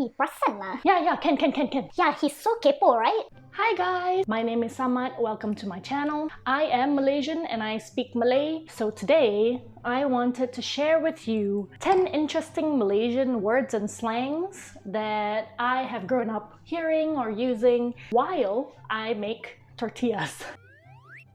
perasan lah. Yeah, can. Yeah, he's so kepo, right? Hi guys, my name is Samad. Welcome to my channel. I am Malaysian and I speak Malay. So today, I wanted to share with you 10 interesting Malaysian words and slangs that I have grown up hearing or using while I make tortillas.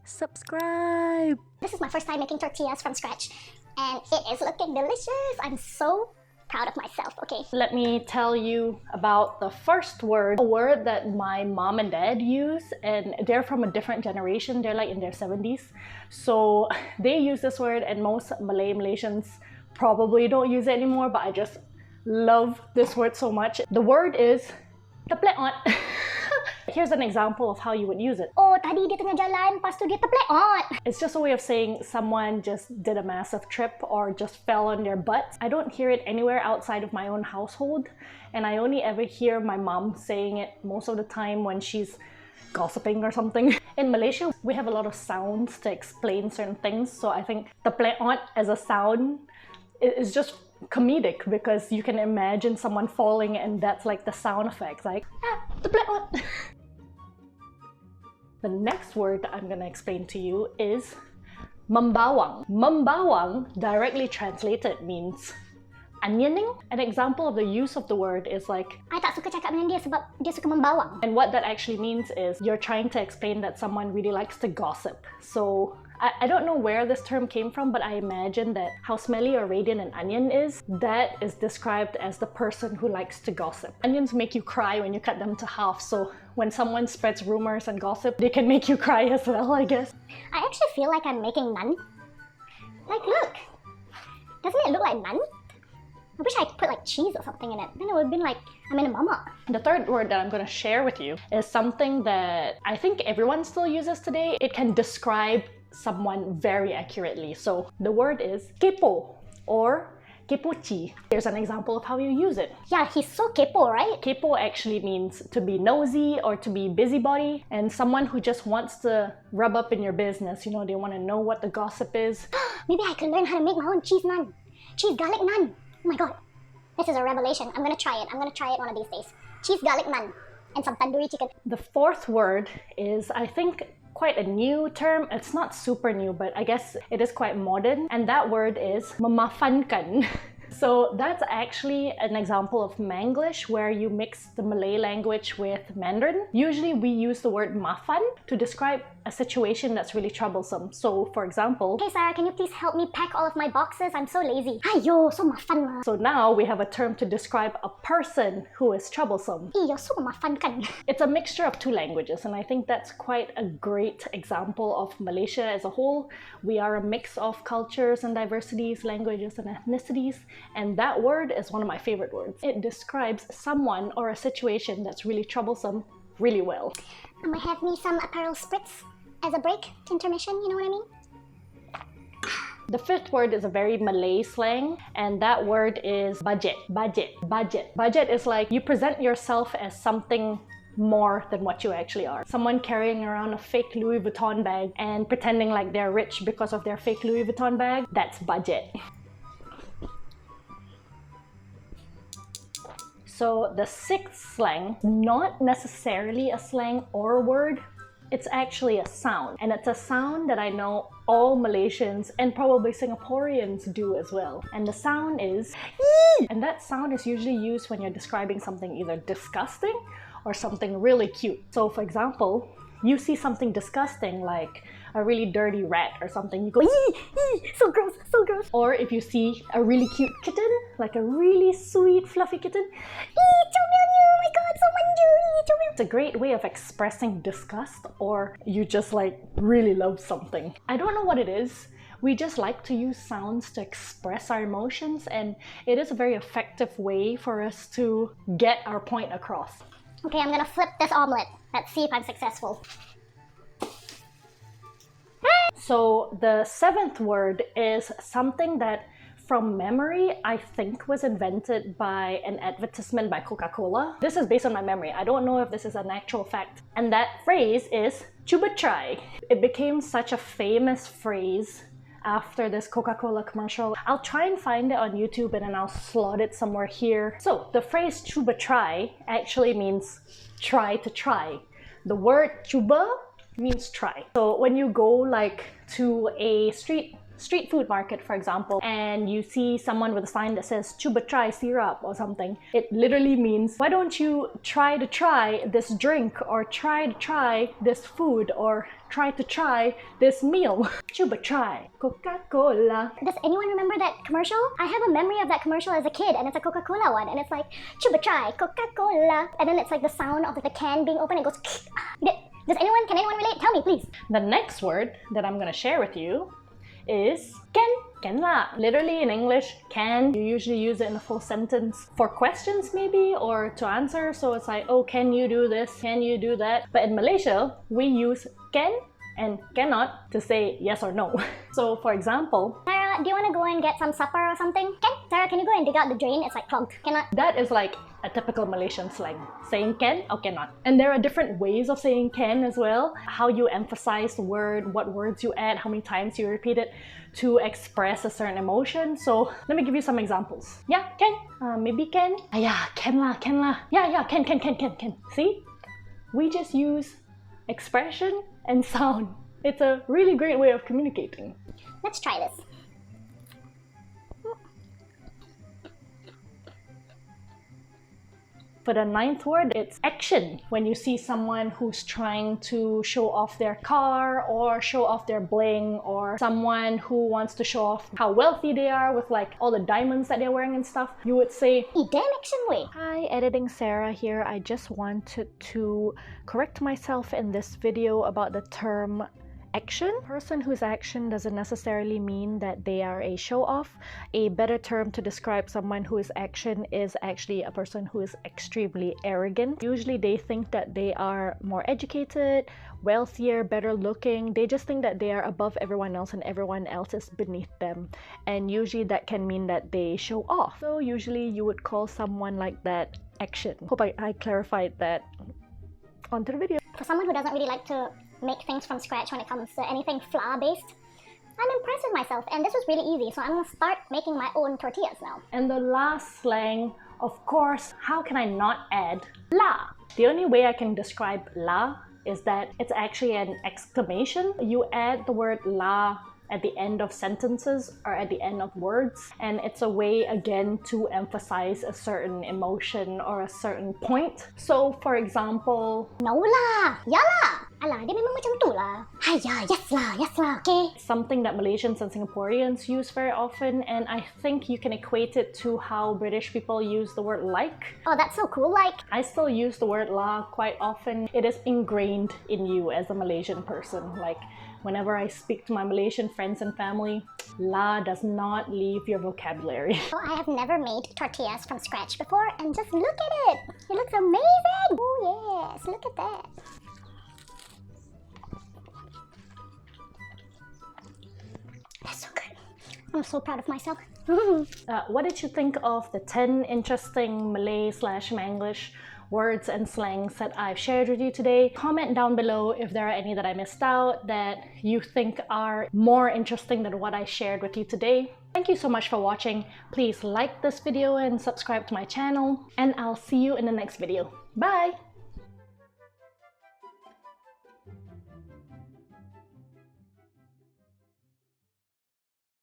Subscribe! This is my first time making tortillas from scratch, and it is looking delicious. I'm so proud of myself, okay? Let me tell you about the first word, a word that my mom and dad use, and they're from a different generation. They're like in their 70s. So they use this word, and most Malaysians probably don't use it anymore, but I just love this word so much. The word is tepleot. Here's an example of how you would use it. Oh, tadi dia tengah jalan, pas tu dia tepleot. It's just a way of saying someone just did a massive trip or just fell on their butt. I don't hear it anywhere outside of my own household, and I only ever hear my mom saying it most of the time when she's gossiping or something. In Malaysia, we have a lot of sounds to explain certain things, so I think tepleot as a sound is just comedic because you can imagine someone falling and that's like the sound effects, like tepleot. The next word that I'm gonna explain to you is membawang. Membawang, directly translated, means onioning. An example of the use of the word is like, I tak suka cakap dengan dia sebab dia suka membawang. and what that actually means is you're trying to explain that someone really likes to gossip. So I don't know where this term came from, but I imagine that how smelly or radiant an onion is, that is described as the person who likes to gossip. Onions make you cry when you cut them to half, so when someone spreads rumors and gossip, they can make you cry as well, I guess. I actually feel like I'm making naan. Like, look! Doesn't it look like naan? I wish I put like cheese or something in it. Then it would have been like, I'm in a mama. The third word that I'm going to share with you is something that I think everyone still uses today. It can describe someone very accurately. So the word is kepo or kepoci. Here's an example of how you use it. Yeah, he's so kepo, right? Kepo actually means to be nosy or to be busybody, and someone who just wants to rub up in your business. You know, they want to know what the gossip is. Maybe I could learn how to make my own cheese naan. Cheese garlic naan. Oh my god. This is a revelation. I'm gonna try it. I'm gonna try it one of these days. Cheese garlic naan and some tandoori chicken. The fourth word is, I think, quite a new term. It's not super new, but I guess it is quite modern, and that word is memafankan. So that's actually an example of Manglish where you mix the Malay language with Mandarin. Usually we use the word mafan to describe a situation that's really troublesome. So for example, Hey Sarah, can you please help me pack all of my boxes? I'm so lazy. Ayo, so mafan lah. so now we have a term to describe a person who is troublesome. You're so memafankan. It's a mixture of two languages, and I think that's quite a great example of Malaysia as a whole. We are a mix of cultures and diversities, languages and ethnicities, and that word is one of my favorite words. It describes someone or a situation that's really troublesome really well. I might have me some apparel spritz as a break, intermission, you know what I mean? The fifth word is a very Malay slang, and that word is budget. Budget is like you present yourself as something more than what you actually are. Someone carrying around a fake Louis Vuitton bag and pretending like they're rich because of their fake Louis Vuitton bag, that's budget. So the sixth slang, not necessarily a slang or a word, it's actually a sound. And it's a sound that I know all Malaysians and probably Singaporeans do as well. And the sound is yee! And that sound is usually used when you're describing something either disgusting or something really cute. So for example, you see something disgusting like a really dirty rat or something, you go yee, so gross, so gross. Or if you see a really cute kitten, like a really sweet fluffy kitten, oh my god, so manju. It's a great way of expressing disgust, or you just like really love something. I don't know what it is. We just like to use sounds to express our emotions, and it is a very effective way for us to get our point across. Okay, I'm gonna flip this omelet. Let's see if I'm successful. So the seventh word is something that from memory I think was invented by an advertisement by Coca-Cola. This is based on my memory. I don't know if this is an actual fact. And that phrase is "cuba try." It became such a famous phrase after this Coca-Cola commercial. I'll try and find it on YouTube and then I'll slot it somewhere here. So the phrase cuba try actually means try to try. The word cuba means try. So when you go like to a street food market, for example, and you see someone with a sign that says cuba try syrup or something, it literally means, why don't you try to try this drink, or try to try this food, or try to try this meal. Cuba try Coca-Cola. Does anyone remember that commercial? I have a memory of that commercial as a kid, and it's a Coca-Cola one, and it's like cuba try Coca-Cola, and then it's like the sound of the can being open. It goes. Can anyone relate? Tell me, please. The next word that I'm gonna share with you is can la. Literally in English, can, you usually use it in a full sentence for questions maybe, or to answer. So it's like, oh, can you do this? Can you do that? But in Malaysia, we use can and cannot to say yes or no. So for example, Sarah, do you want to go and get some supper or something? Sarah, can you go and dig out the drain? It's like clogged. Cannot. that is like a typical Malaysian slang. Saying can or cannot. And there are different ways of saying can as well. How you emphasize the word, what words you add, how many times you repeat it to express a certain emotion. So let me give you some examples. Yeah, can. Maybe can. Yeah, can la. Yeah, can. See? We just use expression and sound. It's a really great way of communicating. Let's try this. For the ninth word, it's action. When you see someone who's trying to show off their car or show off their bling, or someone who wants to show off how wealthy they are with like all the diamonds that they're wearing and stuff, you would say, Damn action way. Hi, editing Sarah here. I just wanted to correct myself in this video about the term action. A person whose action doesn't necessarily mean that they are a show-off. A better term to describe someone whose action is actually a person who is extremely arrogant. Usually they think that they are more educated, wealthier, better looking. They just think that they are above everyone else and everyone else is beneath them. And usually that can mean that they show off. So usually you would call someone like that action. Hope I clarified that. On to the video. For someone who doesn't really like to make things from scratch when it comes to anything flour-based, I'm impressed with myself, and this was really easy, so I'm gonna start making my own tortillas now. And the last slang, of course, how can I not add la? The only way I can describe la is that it's actually an exclamation. You add the word la at the end of sentences or at the end of words, and it's a way again to emphasize a certain emotion or a certain point. So for example, no lah, ya lah, alah dia memang macam tu lah, haya, yes lah, okay. Something that Malaysians and Singaporeans use very often, and I think you can equate it to how British people use the word like. Oh, that's so cool. Like, I still use the word la quite often. It is ingrained in you as a Malaysian person. Like, whenever I speak to my Malaysian friends and family, la does not leave your vocabulary. Well, I have never made tortillas from scratch before, and just look at it! It looks amazing! Oh yes, look at that! That's so good. I'm so proud of myself. What did you think of the 10 interesting Malay/Manglish words and slangs that I've shared with you today? Comment down below if there are any that I missed out that you think are more interesting than what I shared with you today. Thank you so much for watching. Please like this video and subscribe to my channel, and I'll see you in the next video. Bye!